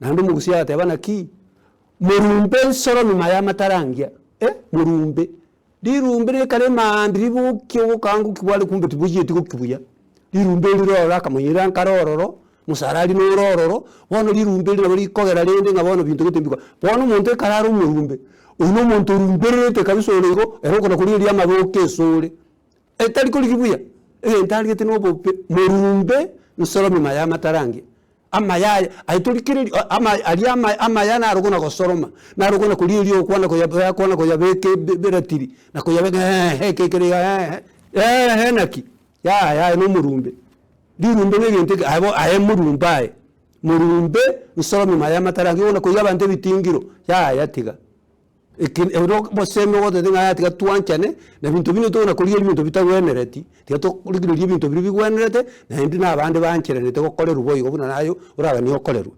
Nandu mugusia atebana ki murumbe nsoro mimaya matarangia murumbe dirumbe ne kale mandri bukyo kangu kiwale kumbe tibuye tikukibuya dirumbe lirora kamuyira nkarororo musarali n'urororo bono lirumbe liraburi kogera lende ngabono bintu gutembikwa bono muntu kararo murumbe uno muntu rumberete kabisolego erokona kuri iri amaboke sole etali kuri kibuya entali gete no bope murumbe nsoro mimaya matarangia amaya aitulikire amaya na rugona gosoroma na rugona kuri iri okwana ko yabeke beratiri na ko yabeke kekere naki ya no murumbe dirumbe n'ibintu abo aye murumbe nsoro mimaya matarangi ona ko yabande bitingiro ya tiga ero boseme wote dinga tiga tuanchane na bintu bino to na kuri ibintu bitagwenereti tiga to kuri ibintu bigwenerete na ndi na abande bancherene to kokole ruboyi obuna nayo uraba niyo koleru